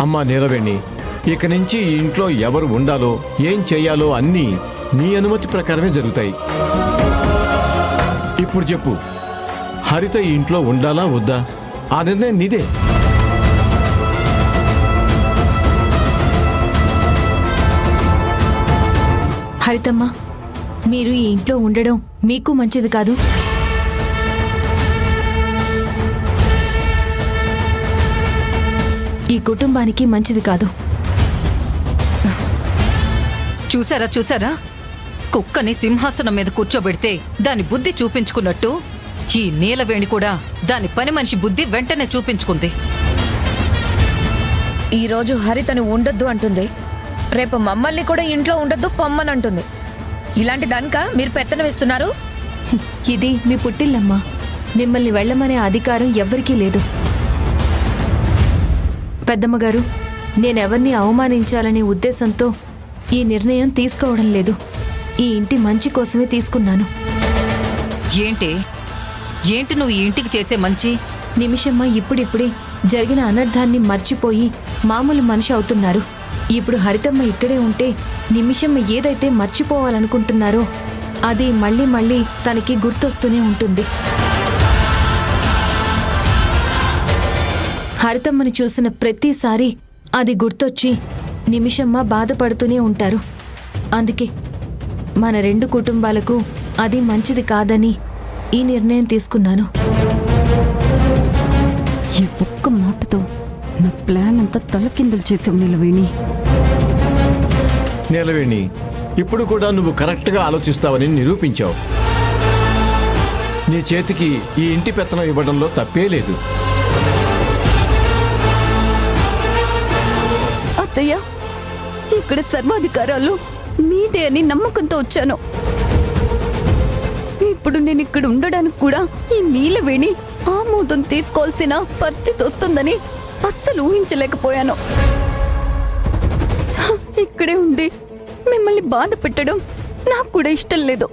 అమ్మా నీలవేణి, ఇక నుంచి ఈ ఇంట్లో ఎవరు ఉండాలో ఏం చేయాలో అన్నీ నీ అనుమతి ప్రకారమే జరుగుతాయి. ఇప్పుడు చెప్పు, హరిత ఈ ఇంట్లో ఉండాలా వద్దా? ఆ నిర్ణయం నీదే. హరితమ్మ, మీరు ఈ ఇంట్లో ఉండడం మీకు మంచిది కాదు. ఈ కుటుంబానికి మంచిది కాదు. చూసారా, కుక్కని సింహాసనం మీద కూర్చోబెడితే దాని బుద్ధి చూపించుకున్నట్టు ఈ నీలవేణి కూడా దాని పని మనిషి బుద్ధి వెంటనే చూపించుకుంది. ఈరోజు హరితను ఉండొద్దు అంటుంది, రేపు మమ్మల్ని కూడా ఇంట్లో ఉండొద్దు పొమ్మనంటుంది. ఇలాంటి దానిక మీరు పెత్తనం ఇస్తున్నారు? ఇది మీ పుట్టిల్లమ్మా. మిమ్మల్ని వెళ్ళమనే అధికారం ఎవ్వరికీ లేదు. పెద్దమ్మగారు, నేనెవర్ని అవమానించాలనే ఉద్దేశంతో ఈ నిర్ణయం తీసుకోవడం లేదు. ఈ ఇంటి మంచి కోసమే తీసుకున్నాను. ఏంటి నువ్వు ఈ ఇంటికి చేసే మంచి? నిమిషమ్మ ఇప్పుడిప్పుడే జరిగిన అనర్థాన్ని మర్చిపోయి మామూలు మనిషి అవుతున్నారు. ఇప్పుడు హరితమ్మ ఇక్కడే ఉంటే నిమిషమ్మ ఏదైతే మర్చిపోవాలనుకుంటున్నారో అది మళ్ళీ మళ్ళీ తనకి గుర్తొస్తూనే ఉంటుంది. హరితమ్మని చూసిన ప్రతిసారి అది గుర్తొచ్చి నిమిషమ్మ బాధపడుతూనే ఉంటారు. అందుకే మన రెండు కుటుంబాలకు అది మంచిది కాదని ఈ నిర్ణయం తీసుకున్నాను. ఈ ఒక్క మాటతో నా ప్లాన్ అంతా తలకిందులు చేసావు నీలవేణి. నీలవేణి, ఇప్పుడు కూడా నువ్వు కరెక్ట్గా ఆలోచిస్తావని నిరూపించావు. నీ చేతికి ఈ ఇంటి పెత్తనం ఇవ్వడంలో తప్పే లేదు. అత్తయ్య, ఇక్కడ సర్వాధికారాలు మీదే అని నమ్మకంతో వచ్చాను. ఇప్పుడు నేను ఇక్కడ ఉండడానికి కూడా ఈ నీలవేణి ఆమోదం తీసుకోవాల్సిన పరిస్థితి వస్తుందని అస్సలు ఊహించలేకపోయాను. ఇక్కడే ఉండి మిమ్మల్ని బాధ పెట్టడం నాకు కూడా ఇష్టం లేదు.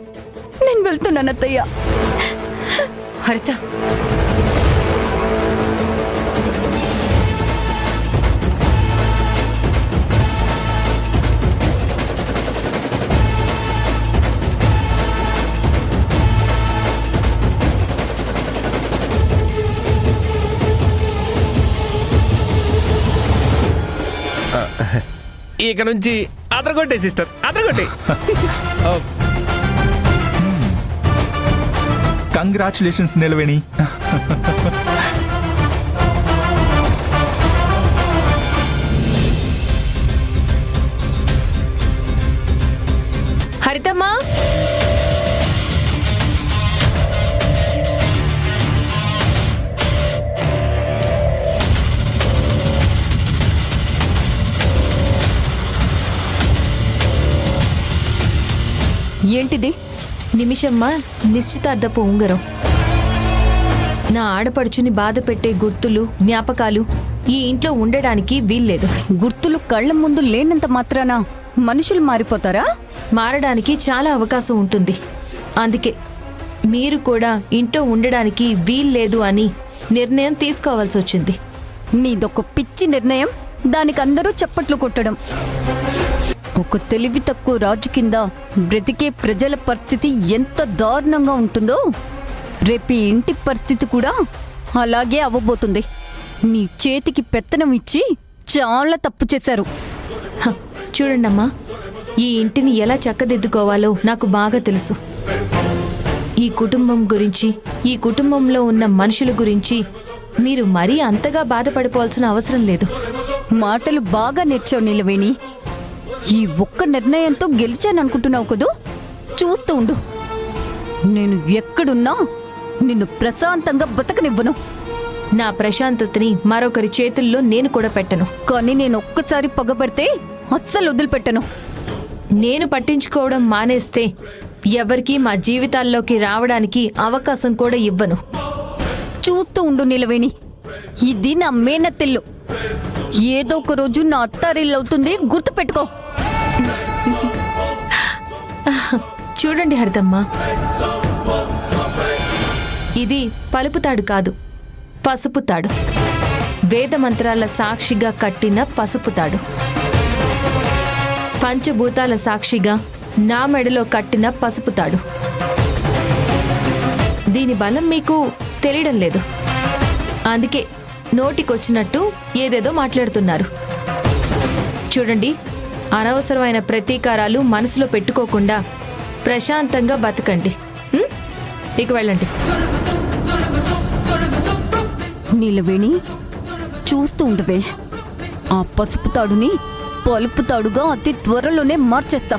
నేను వెళ్తున్నాను అత్తయ్య. హరిత, ఇక నుంచి అదరగొట్టే సిస్టర్, అదరగొట్టే. కంగ్రాచులేషన్స్ నీలవేణి. హరితమ్మా, ఏంటిది? నిమిషమ్మ నిశ్చితార్థపు ఉంగరం. నా ఆడపడుచుని బాధ పెట్టే గుర్తులు, జ్ఞాపకాలు ఈ ఇంట్లో ఉండడానికి వీల్లేదు. గుర్తులు కళ్ళ ముందు లేనంత మాత్రాన మనుషులు మారిపోతారా? మారడానికి చాలా అవకాశం ఉంటుంది. అందుకే మీరు కూడా ఇంట్లో ఉండడానికి వీల్లేదు అని నిర్ణయం తీసుకోవాల్సి వచ్చింది. నీదొక పిచ్చి నిర్ణయం, దానికి అందరూ చప్పట్లు కొట్టడం. ఒక తెలివి తక్కువ రాజు కింద బ్రతికే ప్రజల పరిస్థితి ఎంత దారుణంగా ఉంటుందో రేపు ఈ ఇంటి పరిస్థితి కూడా అలాగే అవ్వబోతుంది. నీ చేతికి పెత్తనం ఇచ్చి చాలా తప్పు చేశారు. చూడండమ్మా, ఈ ఇంటిని ఎలా చక్కదిద్దుకోవాలో నాకు బాగా తెలుసు. ఈ కుటుంబం గురించి, ఈ కుటుంబంలో ఉన్న మనుషుల గురించి మీరు మరీ అంతగా బాధపడిపోవాల్సిన అవసరం లేదు. మాటలు బాగా నేర్చావు నీలవేణి. ఈ ఒక్క నిర్ణయంతో గెలిచాననుకుంటున్నావు కదూ? చూస్తూ ఉండు, నేను ఎక్కడున్నా నిన్ను ప్రశాంతంగా బతకనివ్వను. నా ప్రశాంతతని మరొకరి చేతుల్లో నేను కూడా పెట్టను. కానీ నేను ఒక్కసారి పగబడితే అస్సలు వదిలిపెట్టను. నేను పట్టించుకోవడం మానేస్తే ఎవరికీ మా జీవితాల్లోకి రావడానికి అవకాశం కూడా ఇవ్వను. చూస్తూ ఉండు నీలవేణి, ఇది నా మేనత్తిల్లు. ఏదో ఒక రోజు నా అత్తారిల్లు అవుతుంది, గుర్తుపెట్టుకో. చూడండి హరితమ్మ, ఇది పలుపు తాడు కాదు, పసుపు తాడు. వేద మంత్రాల సాక్షిగా కట్టిన పసుపు తాడు, పంచభూతాల సాక్షిగా నా మెడలో కట్టిన పసుపు తాడు. దీని బలం మీకు తెలియడం లేదు, అందుకే నోటికొచ్చినట్టు ఏదేదో మాట్లాడుతున్నారు. చూడండి, అనవసరమైన ప్రతీకారాలు మనసులో పెట్టుకోకుండా ప్రశాంతంగా బతకండి. ఇక వెళ్ళండి. నీలవేణి, చూస్తూ ఉండవే, ఆ పసుపు తాడుని పలుపు తాడుగా అతి త్వరలోనే మార్చేస్తా.